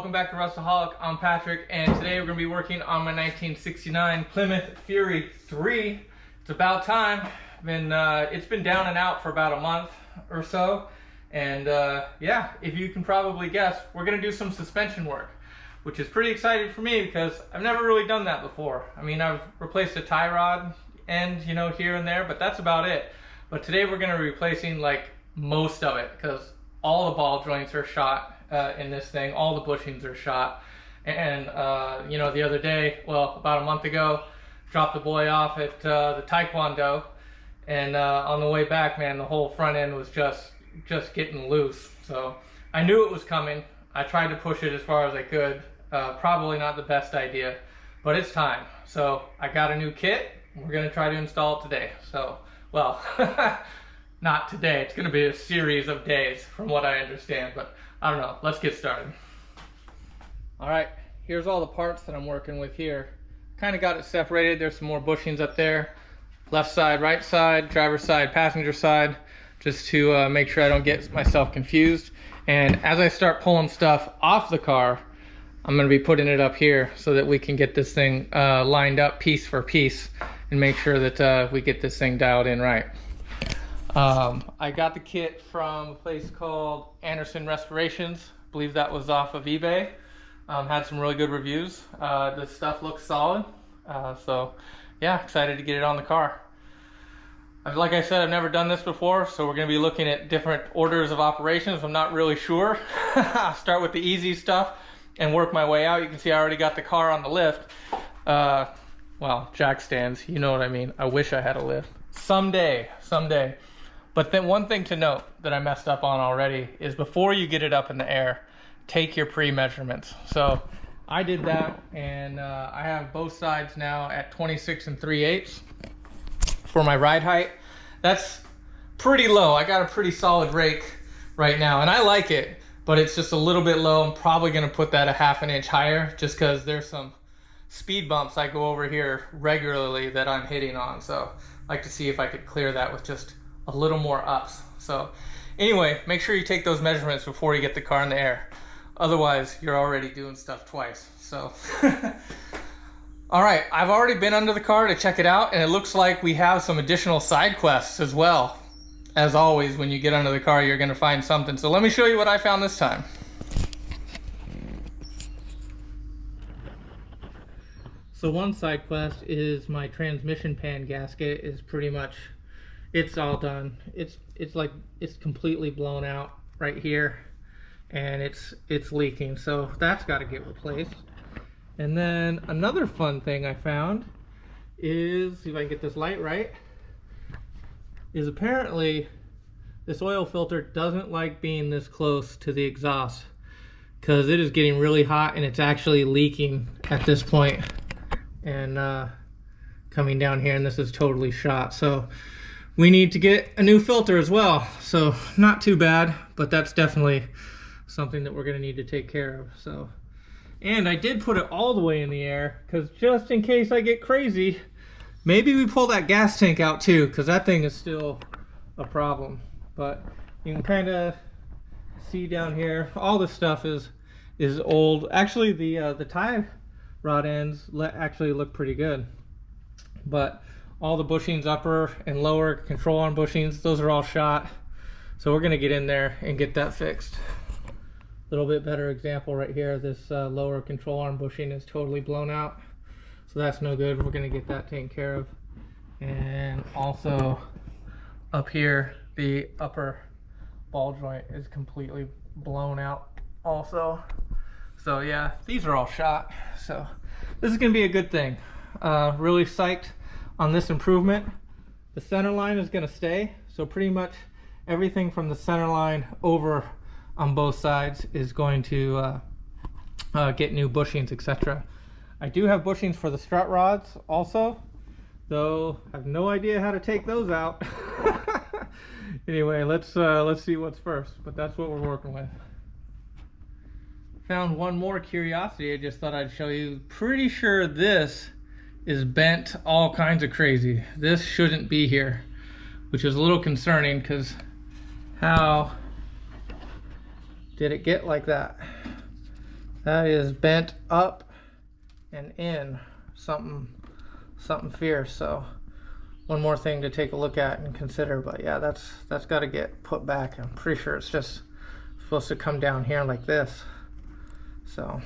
welcome back to Russaholic. I'm Patrick, and today we're going to be working on my 1969 Plymouth Fury III. It's about time. It's been down and out for about a month or so, and yeah, if you can probably guess, we're going to do some suspension work, which is pretty exciting for me because I've never really done that before. I mean, I've replaced a tie rod end, you know, here and there, but that's about it. But today we're going to be replacing like most of it because all the ball joints are shot in this thing. All the bushings are shot. And you know, the other day, well, about a month ago, dropped the boy off at the Taekwondo, and on the way back, man, the whole front end was just getting loose. So I knew it was coming. I tried to push it as far as I could. Probably not the best idea, but it's time. So I got a new kit. We're gonna try to install it today. So, well, not today. It's gonna be a series of days from what I understand, but I don't know. Let's get started. All right, here's all the parts that I'm working with here. Kind of got it separated. There's some more bushings up there. Left side, right side, driver's side, passenger side, just to make sure I don't get myself confused. And as I start pulling stuff off the car, I'm gonna be putting it up here so that we can get this thing lined up piece for piece and make sure that we get this thing dialed in right. I got the kit from a place called Anderson Restorations. I believe that was off of eBay. Had some really good reviews. The stuff looks solid. So yeah, excited to get it on the car. Like I said, I've never done this before, so we're gonna be looking at different orders of operations. I'm not really sure. I'll start with the easy stuff and work my way out. You can see I already got the car on the lift. Well, jack stands, you know what I mean. I wish I had a lift. Someday. But then one thing to note that I messed up on already is before you get it up in the air, take your pre-measurements. So I did that, and I have both sides now at 26 3/8 for my ride height. That's pretty low. I got a pretty solid rake right now, and I like it, but it's just a little bit low. I'm probably gonna put that a ½ inch higher just because there's some speed bumps I go over here regularly that I'm hitting on. So I'd like to see if I could clear that with just a little more ups. So anyway, make sure you take those measurements before you get the car in the air. Otherwise, you're already doing stuff twice. So all right, I've already been under the car to check it out, and it looks like we have some additional side quests as well. As always, when you get under the car, you're gonna find something. So let me show you what I found this time. So one side quest is my transmission pan gasket is pretty much, it's all done. It's like it's completely blown out right here, and it's leaking. So that's got to get replaced. And then another fun thing I found is, see if I can get this light right, is apparently this oil filter doesn't like being this close to the exhaust because it is getting really hot and it's actually leaking at this point and coming down here, and this is totally shot. So we need to get a new filter as well. So not too bad, but that's definitely something that we're gonna need to take care of. So, and I did put it all the way in the air because just in case I get crazy, maybe we pull that gas tank out too, because that thing is still a problem. But you can kind of see down here, all this stuff is old. Actually, the tie rod ends actually look pretty good, but all the bushings, upper and lower control arm bushings, those are all shot. So we're gonna get in there and get that fixed. A little bit better example right here. This lower control arm bushing is totally blown out, so that's no good. We're gonna get that taken care of. And also up here, the upper ball joint is completely blown out also. So yeah, these are all shot. So this is gonna be a good thing. Really psyched on this improvement. The center line is gonna stay. So pretty much everything from the center line over on both sides is going to get new bushings, etc. I do have bushings for the strut rods also, though I have no idea how to take those out. Anyway, let's see what's first, but that's what we're working with. Found one more curiosity I just thought I'd show you. Pretty sure this is bent all kinds of crazy. This shouldn't be here, which is a little concerning because how did it get like that? That is bent up and in something fierce. So one more thing to take a look at and consider. But yeah, that's got to get put back. I'm pretty sure it's just supposed to come down here like this. So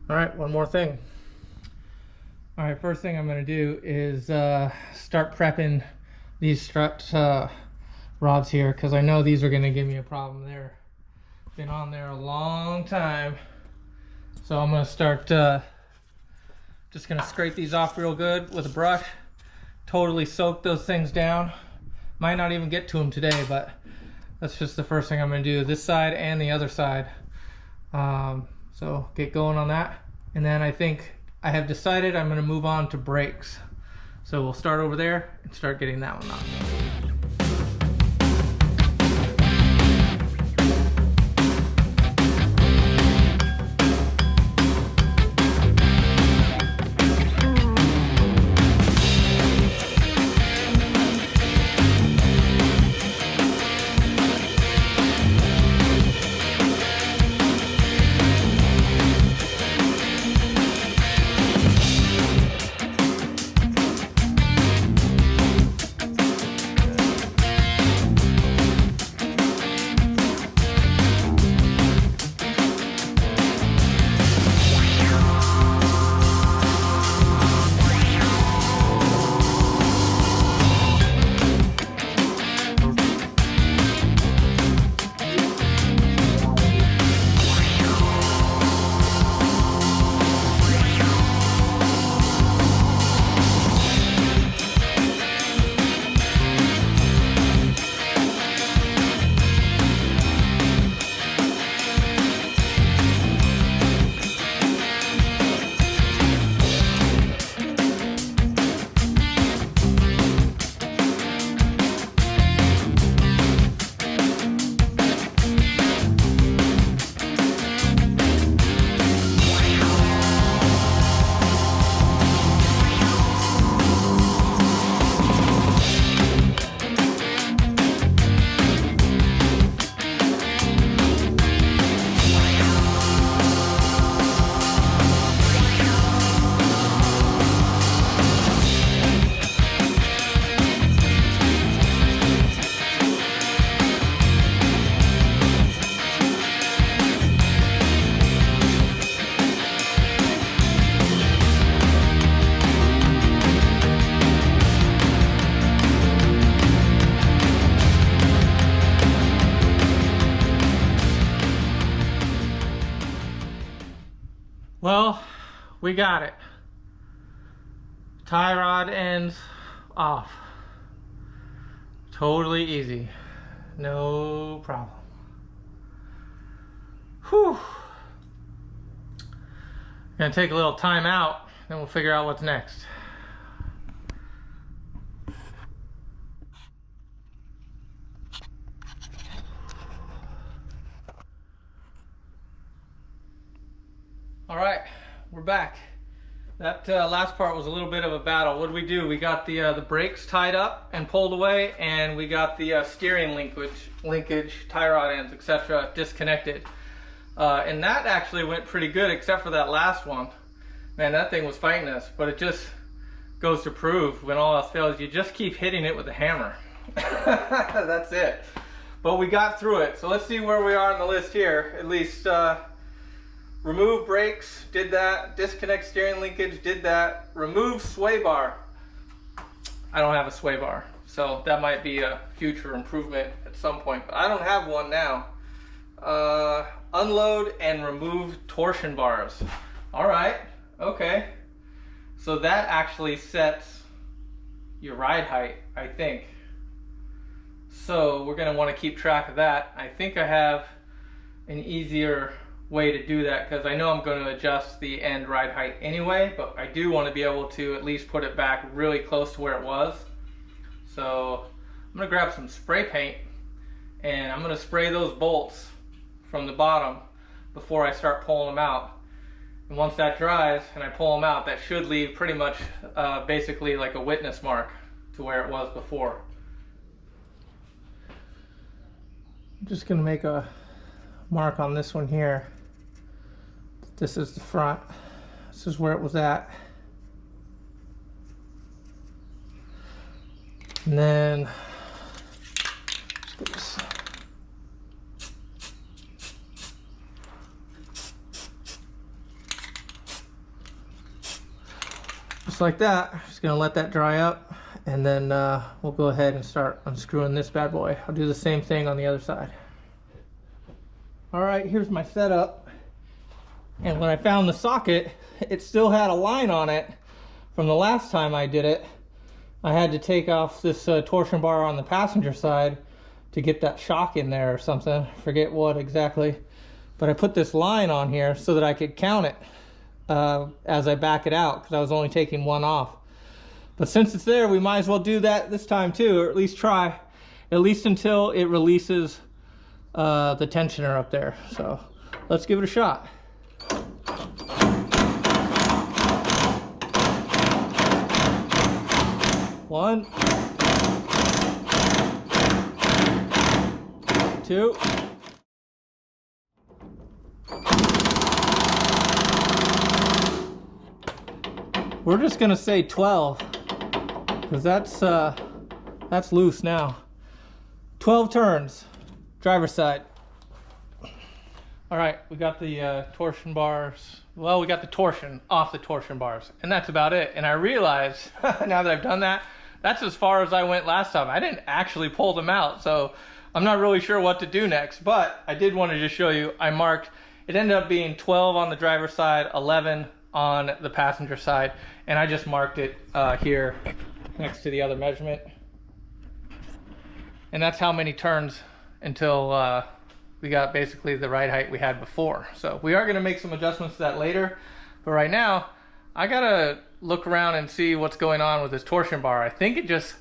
all right, one more thing. All right, first thing I'm going to do is start prepping these strut rods here, because I know these are going to give me a problem. They're been on there a long time. So I'm going to start just going to scrape these off real good with a brush. Totally soak those things down. Might not even get to them today, but that's just the first thing I'm going to do, this side and the other side. So get going on that. And then I think I have decided I'm going to move on to brakes. So we'll start over there and start getting that one knocked out. Well, we got it. Tie rod ends off. Totally easy. No problem. Whew. Gonna take a little time out, then we'll figure out what's next. All right, we're back. That last part was a little bit of a battle. What did we do? We got the brakes tied up and pulled away, and we got the steering linkage, tie rod ends, etc. disconnected. And that actually went pretty good, except for that last one. Man, that thing was fighting us, but it just goes to prove when all else fails, you just keep hitting it with a hammer. That's it. But we got through it. So let's see where we are on the list here. At least remove brakes, did that. Disconnect steering linkage, did that. Remove sway bar. I don't have a sway bar, so that might be a future improvement at some point, but I don't have one now. Unload and remove torsion bars. All right, okay. So that actually sets your ride height, I think. So we're gonna wanna keep track of that. I think I have an easier way to do that, because I know I'm going to adjust the end ride height anyway, but I do want to be able to at least put it back really close to where it was. So I'm going to grab some spray paint and I'm going to spray those bolts from the bottom before I start pulling them out. And once that dries and I pull them out, that should leave pretty much basically like a witness mark to where it was before. I'm just going to make a mark on this one here. This is the front. This is where it was at. And then, let's get this. Just like that. Just gonna let that dry up, and then we'll go ahead and start unscrewing this bad boy. I'll do the same thing on the other side. All right, here's my setup. And when I found the socket, it still had a line on it from the last time I did it. I had to take off this torsion bar on the passenger side to get that shock in there or something. Forget what exactly. But I put this line on here so that I could count it as I back it out, because I was only taking one off. But since it's there, we might as well do that this time too, or at least try, at least until it releases the tensioner up there. So let's give it a shot. One, two. We're just gonna say 12, because that's loose now. 12 turns, driver's side. All right, we got the torsion bars. Well, we got the torsion off the torsion bars, and that's about it. And I realized now that I've done that, that's as far as I went last time. I didn't actually pull them out, so I'm not really sure what to do next, but I did want to just show you, I marked, it ended up being 12 on the driver's side, 11 on the passenger side, and I just marked it here next to the other measurement. And that's how many turns until we got basically the ride height we had before. So we are going to make some adjustments to that later, but right now I gotta look around and see what's going on with this torsion bar. I think it just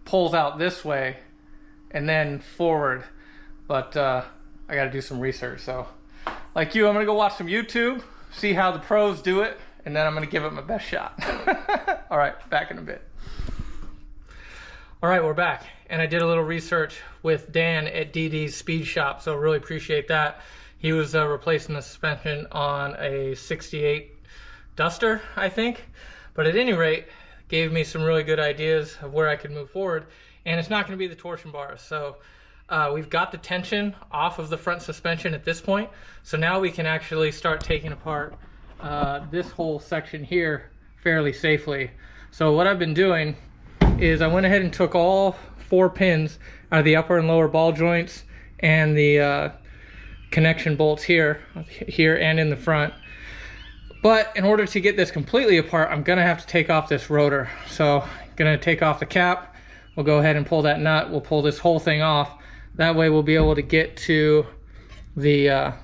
pulls out this way and then forward, but I gotta do some research. So like you, I'm gonna go watch some YouTube, see how the pros do it, and then I'm gonna give it my best shot. All right, back in a bit. All right, we're back, and I did a little research with Dan at DD's Speed Shop, so really appreciate that. He was replacing the suspension on a 68 Duster, I think, but at any rate, gave me some really good ideas of where I could move forward, and it's not going to be the torsion bars. So we've got the tension off of the front suspension at this point, so now we can actually start taking apart this whole section here fairly safely. So what I've been doing is I went ahead and took all 4 pins out of the upper and lower ball joints and the connection bolts here and in the front. But in order to get this completely apart, I'm gonna have to take off this rotor. So I'm gonna take off the cap. We'll go ahead and pull that nut. We'll pull this whole thing off. That way we'll be able to get to the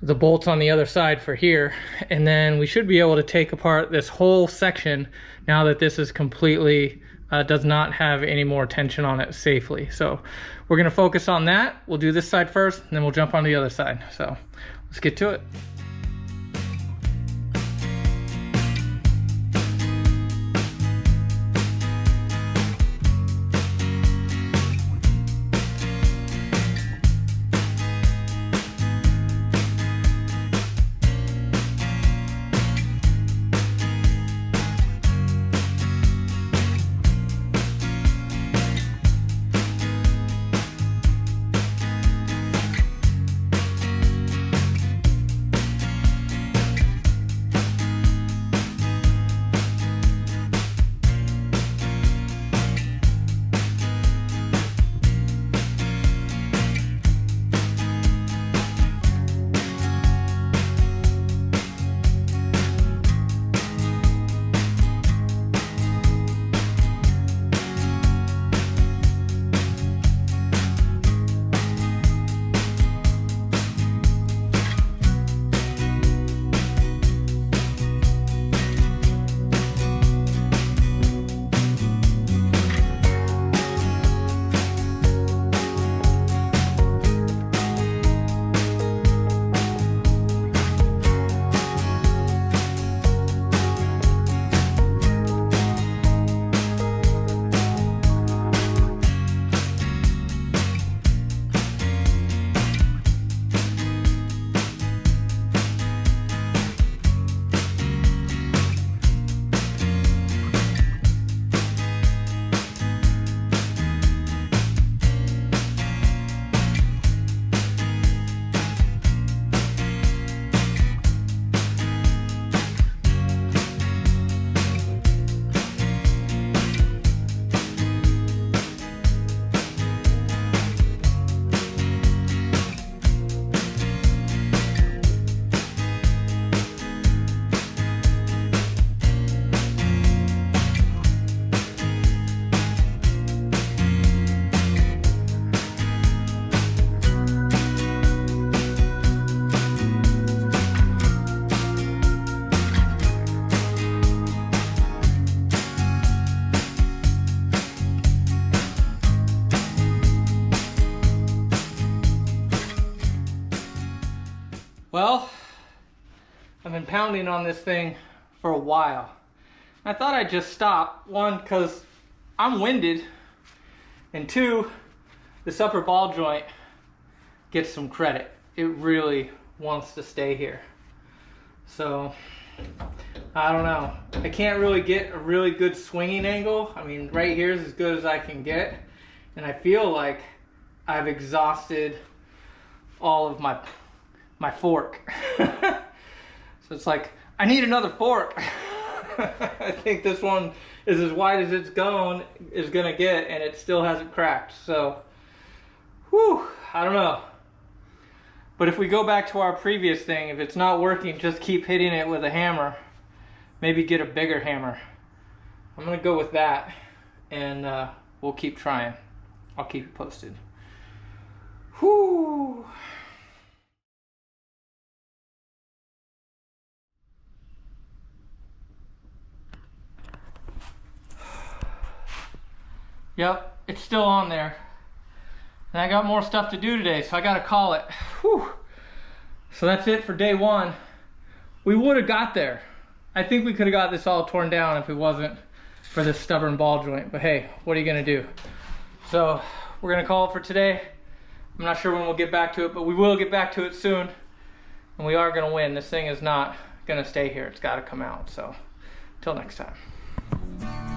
bolts on the other side for here. And then we should be able to take apart this whole section now that this is completely, does not have any more tension on it safely. So we're gonna focus on that. We'll do this side first, and then we'll jump on the other side. So let's get to it. Well, I've been pounding on this thing for a while. I thought I'd just stop. One, because I'm winded, and two, this upper ball joint gets some credit. It really wants to stay here. So, I don't know. I can't really get a really good swinging angle. I mean, right here is as good as I can get. And I feel like I've exhausted all of my fork. So it's like, I need another fork. I think this one is as wide as it's gonna get, and it still hasn't cracked. So, whew, I don't know. But if we go back to our previous thing, if it's not working, just keep hitting it with a hammer. Maybe get a bigger hammer. I'm gonna go with that, and we'll keep trying. I'll keep you posted. Whew. Yep, it's still on there. And I got more stuff to do today, so I gotta call it. Whew. So that's it for day one. We would have got there. I think we could have got this all torn down if it wasn't for this stubborn ball joint. But hey, what are you gonna do? So we're gonna call it for today. I'm not sure when we'll get back to it, but we will get back to it soon. And we are gonna win. This thing is not gonna stay here. It's gotta come out. So, till next time.